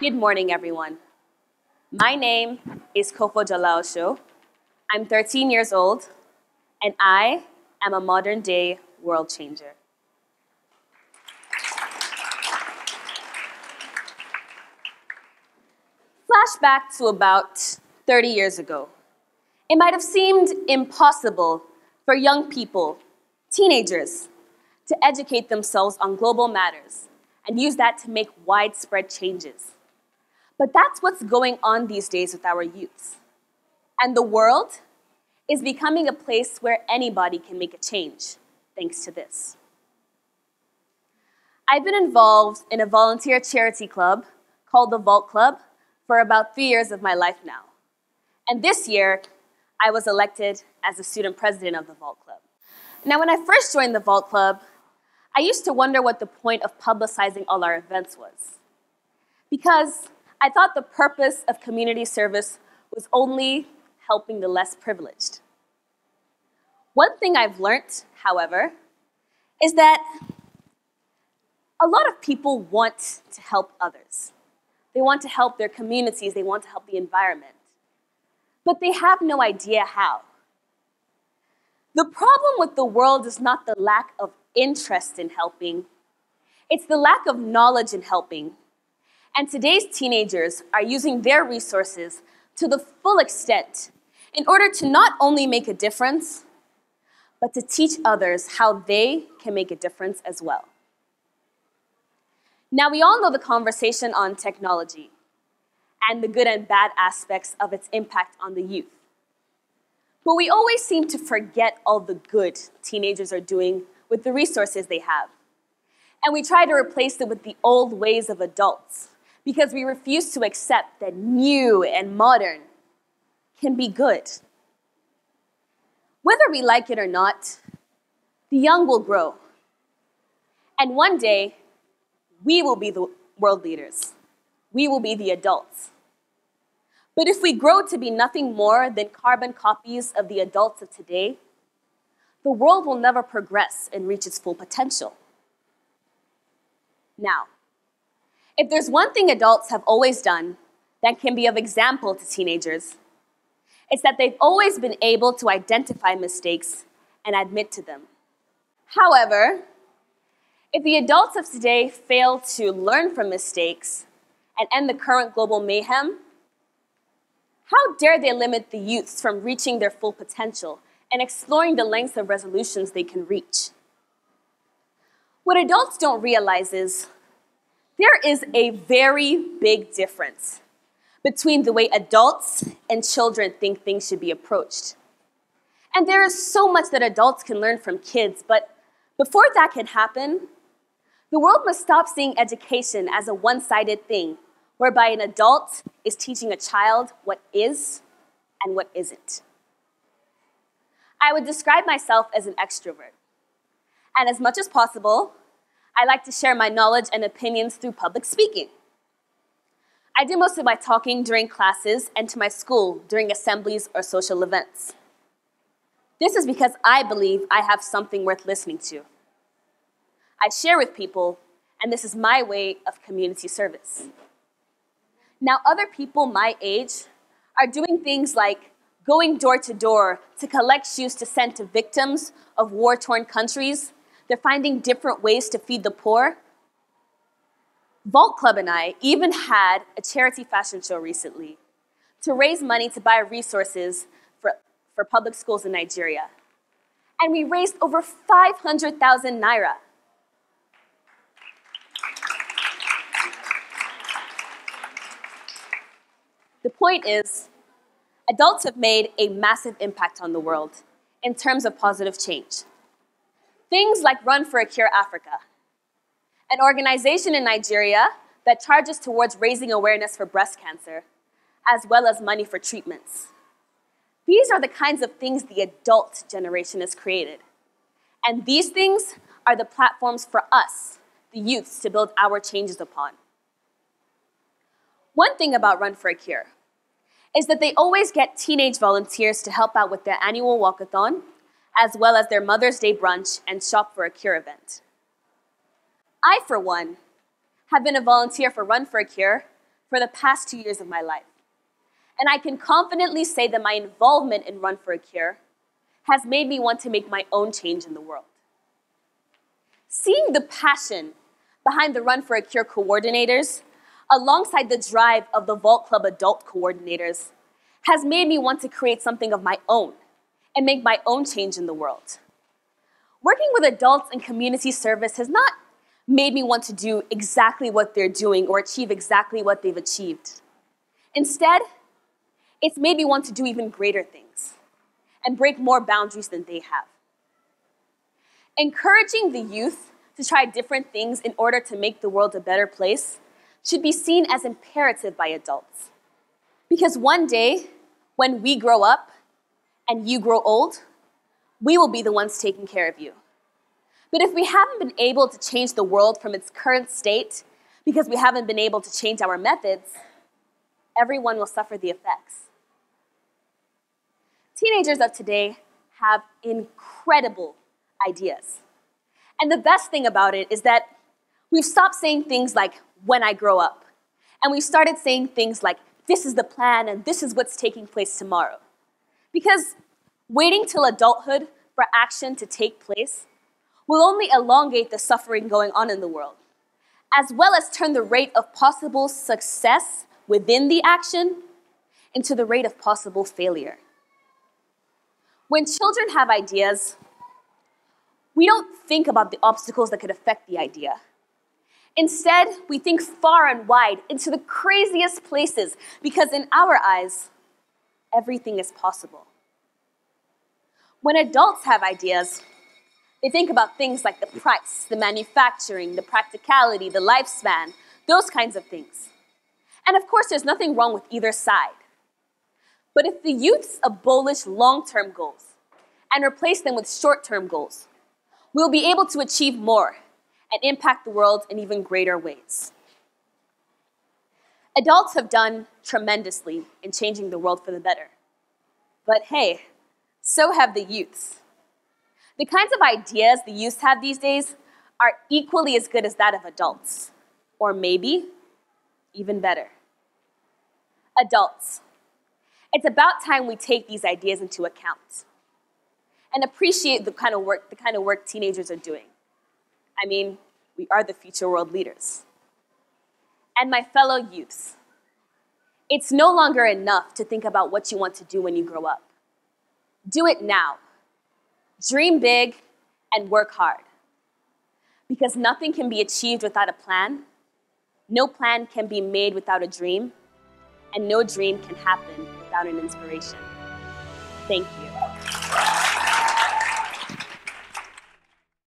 Good morning, everyone. My name is Kofo Jolaoso. I'm 13 years old, and I am a modern-day world changer. Flashback to about 30 years ago. It might have seemed impossible for young people, teenagers, to educate themselves on global matters and use that to make widespread changes. But that's what's going on these days with our youths. And the world is becoming a place where anybody can make a change, thanks to this. I've been involved in a volunteer charity club called the Vault Club for about 3 years of my life now. And this year, I was elected as the student president of the Vault Club. Now, when I first joined the Vault Club, I used to wonder what the point of publicizing all our events was. Because I thought the purpose of community service was only helping the less privileged. One thing I've learned, however, is that a lot of people want to help others. They want to help their communities, they want to help the environment. But they have no idea how. The problem with the world is not the lack of interest in helping, it's the lack of knowledge in helping. And today's teenagers are using their resources to the full extent in order to not only make a difference, but to teach others how they can make a difference as well. Now, we all know the conversation on technology and the good and bad aspects of its impact on the youth. But we always seem to forget all the good teenagers are doing with the resources they have. And we try to replace it with the old ways of adults because we refuse to accept that new and modern can be good. Whether we like it or not, the young will grow. And one day, we will be the world leaders. We will be the adults. But if we grow to be nothing more than carbon copies of the adults of today, the world will never progress and reach its full potential. Now, if there's one thing adults have always done that can be of example to teenagers, it's that they've always been able to identify mistakes and admit to them. However, if the adults of today fail to learn from mistakes and end the current global mayhem, how dare they limit the youths from reaching their full potential and exploring the lengths of resolutions they can reach? What adults don't realize is there is a very big difference between the way adults and children think things should be approached. And there is so much that adults can learn from kids, but before that can happen, the world must stop seeing education as a one-sided thing, whereby an adult is teaching a child what is and what isn't. I would describe myself as an extrovert. And as much as possible, I like to share my knowledge and opinions through public speaking. I do most of my talking during classes and to my school during assemblies or social events. This is because I believe I have something worth listening to. I share with people, and this is my way of community service. Now, other people my age are doing things like going door to door to collect shoes to send to victims of war-torn countries. They're finding different ways to feed the poor. Vault Club and I even had a charity fashion show recently to raise money to buy resources for public schools in Nigeria. And we raised over 500,000 naira. The point is, adults have made a massive impact on the world in terms of positive change. Things like Run for a Cure Africa, an organization in Nigeria that charges towards raising awareness for breast cancer, as well as money for treatments. These are the kinds of things the adult generation has created. And these things are the platforms for us, the youths, to build our changes upon. One thing about Run for a Cure is that they always get teenage volunteers to help out with their annual walkathon, as well as their Mother's Day brunch and Shop for a Cure event. I, for one, have been a volunteer for Run for a Cure for the past 2 years of my life. And I can confidently say that my involvement in Run for a Cure has made me want to make my own change in the world. Seeing the passion behind the Run for a Cure coordinators, alongside the drive of the Vault Club adult coordinators, has made me want to create something of my own and make my own change in the world. Working with adults in community service has not made me want to do exactly what they're doing or achieve exactly what they've achieved. Instead, it's made me want to do even greater things and break more boundaries than they have. Encouraging the youth to try different things in order to make the world a better place should be seen as imperative by adults. Because one day, when we grow up and you grow old, we will be the ones taking care of you. But if we haven't been able to change the world from its current state because we haven't been able to change our methods, everyone will suffer the effects. Teenagers of today have incredible ideas. And the best thing about it is that we've stopped saying things like, when I grow up. And we've started saying things like, this is the plan and this is what's taking place tomorrow. Because waiting till adulthood for action to take place will only elongate the suffering going on in the world, as well as turn the rate of possible success within the action into the rate of possible failure. When children have ideas, we don't think about the obstacles that could affect the idea. Instead, we think far and wide into the craziest places because in our eyes, everything is possible. When adults have ideas, they think about things like the price, the manufacturing, the practicality, the lifespan, those kinds of things. And of course, there's nothing wrong with either side. But if the youths abolish long-term goals and replace them with short-term goals, we'll be able to achieve more and impact the world in even greater ways. Adults have done tremendously in changing the world for the better. But hey, so have the youths. The kinds of ideas the youths have these days are equally as good as that of adults, or maybe even better. Adults, it's about time we take these ideas into account and appreciate the kind of work teenagers are doing. I mean, we are the future world leaders. And my fellow youths, it's no longer enough to think about what you want to do when you grow up. Do it now. Dream big and work hard. Because nothing can be achieved without a plan, no plan can be made without a dream, and no dream can happen without an inspiration. Thank you.